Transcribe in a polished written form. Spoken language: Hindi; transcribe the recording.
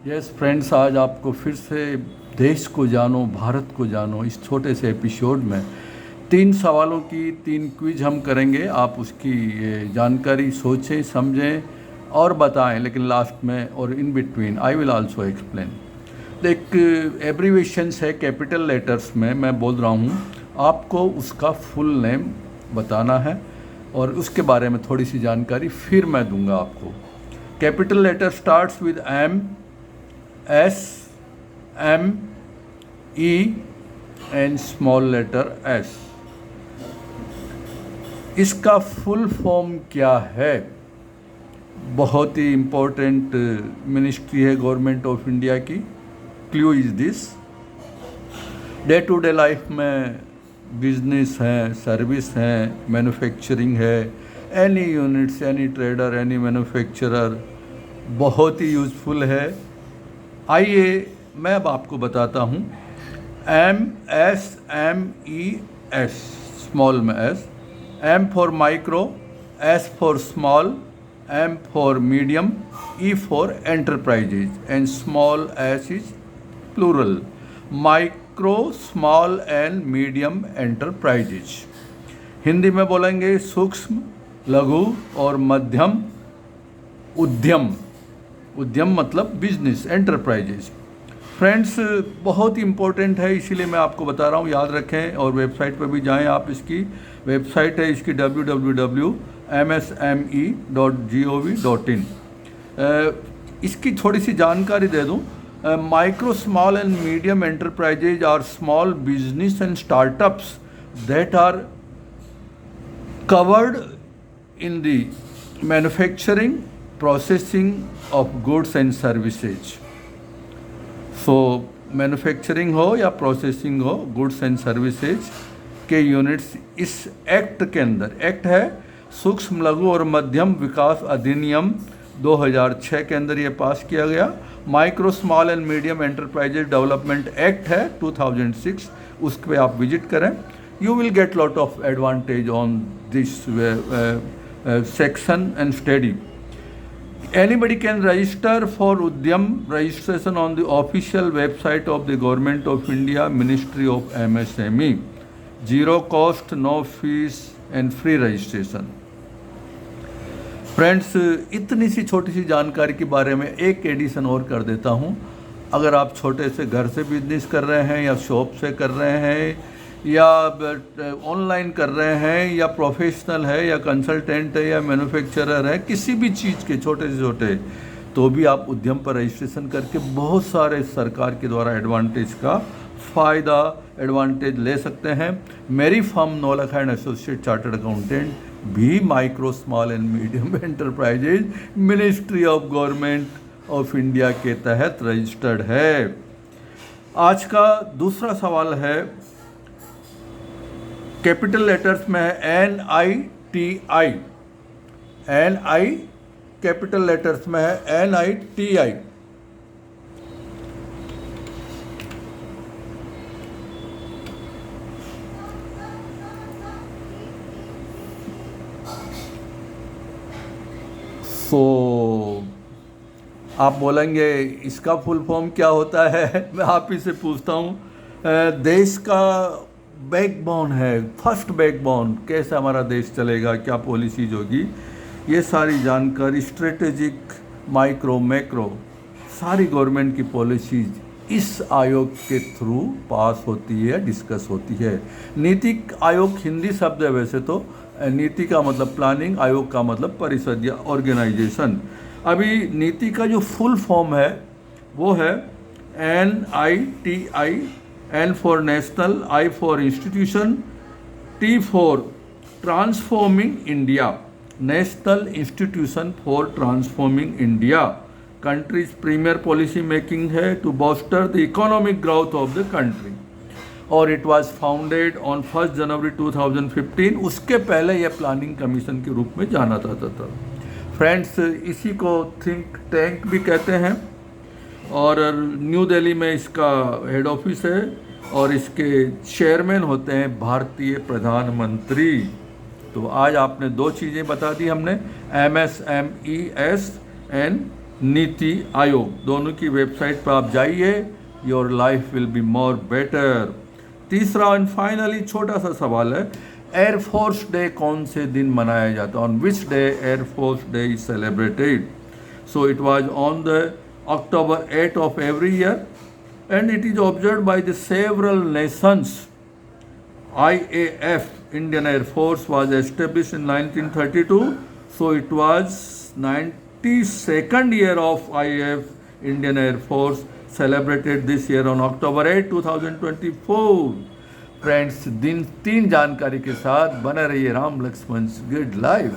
यस फ्रेंड्स, आज आपको फिर से देश को जानो, भारत को जानो इस छोटे से एपिसोड में 3 सवालों की 3 क्विज हम करेंगे। आप उसकी जानकारी सोचें, समझें और बताएं, लेकिन लास्ट में और in between I will also explain. एक एब्रीवेशंस है कैपिटल लेटर्स में, मैं बोल रहा हूँ, आपको उसका फुल नेम बताना है और उसके बारे में थोड़ी सी जानकारी फिर मैं दूंगा आपको। Capital letter starts with M, S, M, E and small letter S। इसका फुल फॉर्म क्या है? बहुत ही इम्पोर्टेंट मिनिस्ट्री है गवर्नमेंट ऑफ इंडिया की। Clue is this, day to day life में बिजनेस है, सर्विस है, मैन्युफैक्चरिंग है, any units, any trader, any manufacturer, बहुत ही यूज़फुल है। आइए मैं अब आपको बताता हूँ। MSMES, स्मॉल में S, M for micro, S for small, M for medium, E for enterprises and small S is plural. Micro, small and medium enterprises. Hindi में बोलेंगे सूक्ष्म, लघु और मध्यम उद्यम। उद्यम मतलब बिजनेस, एंटरप्राइजेज। फ्रेंड्स, बहुत ही इंपॉर्टेंट है, इसीलिए मैं आपको बता रहा हूँ, याद रखें। और वेबसाइट पर भी जाएं आप, इसकी वेबसाइट है इसकी www.msme.gov.in। इसकी थोड़ी सी जानकारी दे दूँ। Micro, small and medium enterprises are small business and startups that are covered in the manufacturing, processing of goods and services। So manufacturing हो या प्रोसेसिंग हो, गुड्स एंड सर्विसेज के यूनिट्स इस एक्ट के अंदर, एक्ट है सूक्ष्म, लघु और मध्यम विकास अधिनियम 2006 के अंदर ये पास किया गया। Micro, small and medium enterprises development act है 2006, उस पर आप विजिट करें। You will get lot of advantage on this section and study. Anybody can register for Udyam registration on the official website of the Government of India, Ministry of MSME। Zero cost, no fees and free registration। Friends, इतनी सी छोटी सी जानकारी के बारे में एक एडिशन और कर देता हूँ। अगर आप छोटे से घर से बिजनेस कर रहे हैं या शॉप से कर रहे हैं या ऑनलाइन कर रहे हैं या प्रोफेशनल है या कंसल्टेंट है या मैन्युफैक्चरर है, किसी भी चीज़ के छोटे से छोटे, तो भी आप उद्यम पर रजिस्ट्रेशन करके बहुत सारे सरकार के द्वारा एडवांटेज का फ़ायदा, एडवांटेज ले सकते हैं। मेरी firm Naulakha and associate chartered accountant भी micro, small and medium enterprises ministry of government of India के तहत रजिस्टर्ड है। आज का दूसरा सवाल है, कैपिटल लेटर्स में है NITI। NI कैपिटल लेटर्स में है NITI। सो आप बोलेंगे इसका फुल फॉर्म क्या होता है? मैं आप ही से पूछता हूँ। देश का बैकबोन है, फर्स्ट बैकबोन, कैसे हमारा देश चलेगा, क्या पॉलिसीज होगी, ये सारी जानकारी, स्ट्रेटेजिक, माइक्रो, मैक्रो, सारी गवर्नमेंट की पॉलिसीज इस आयोग के थ्रू पास होती है, डिस्कस होती है। नीति आयोग हिंदी शब्द है वैसे तो, नीति का मतलब प्लानिंग, आयोग का मतलब परिषद या ऑर्गेनाइजेशन। अभी नीति का जो फुल फॉर्म है वो है NITI। N for national, I for institution, T for transforming India, National Institution for Transforming India। Country's premier policy making है to bolster the economic growth of the country। और it was founded on 1 जनवरी 2015। उसके पहले यह प्लानिंग कमीशन के रूप में जाना जाता था। फ्रेंड्स, इसी को थिंक टैंक भी कहते हैं और न्यू दिल्ली में इसका हेड ऑफिस है और इसके चेयरमैन होते हैं भारतीय प्रधानमंत्री। तो आज आपने 2 चीज़ें बता दी हमने, MSMES एंड नीति आयोग, दोनों की वेबसाइट पर आप जाइए, your life will be more better. तीसरा एंड फाइनली छोटा सा सवाल है, एयरफोर्स डे कौन से दिन मनाया जाता है? On which day air force day is celebrated? So it was on the October 8 of every year, and it is observed by the several nations. IAF, Indian Air Force, was established in 1932, so it was 92nd year of IAF, Indian Air Force, celebrated this year on October 8, 2024. Friends, दिन 3 जानकारी के साथ बने रहिए राम लक्ष्मण गुड लाइफ।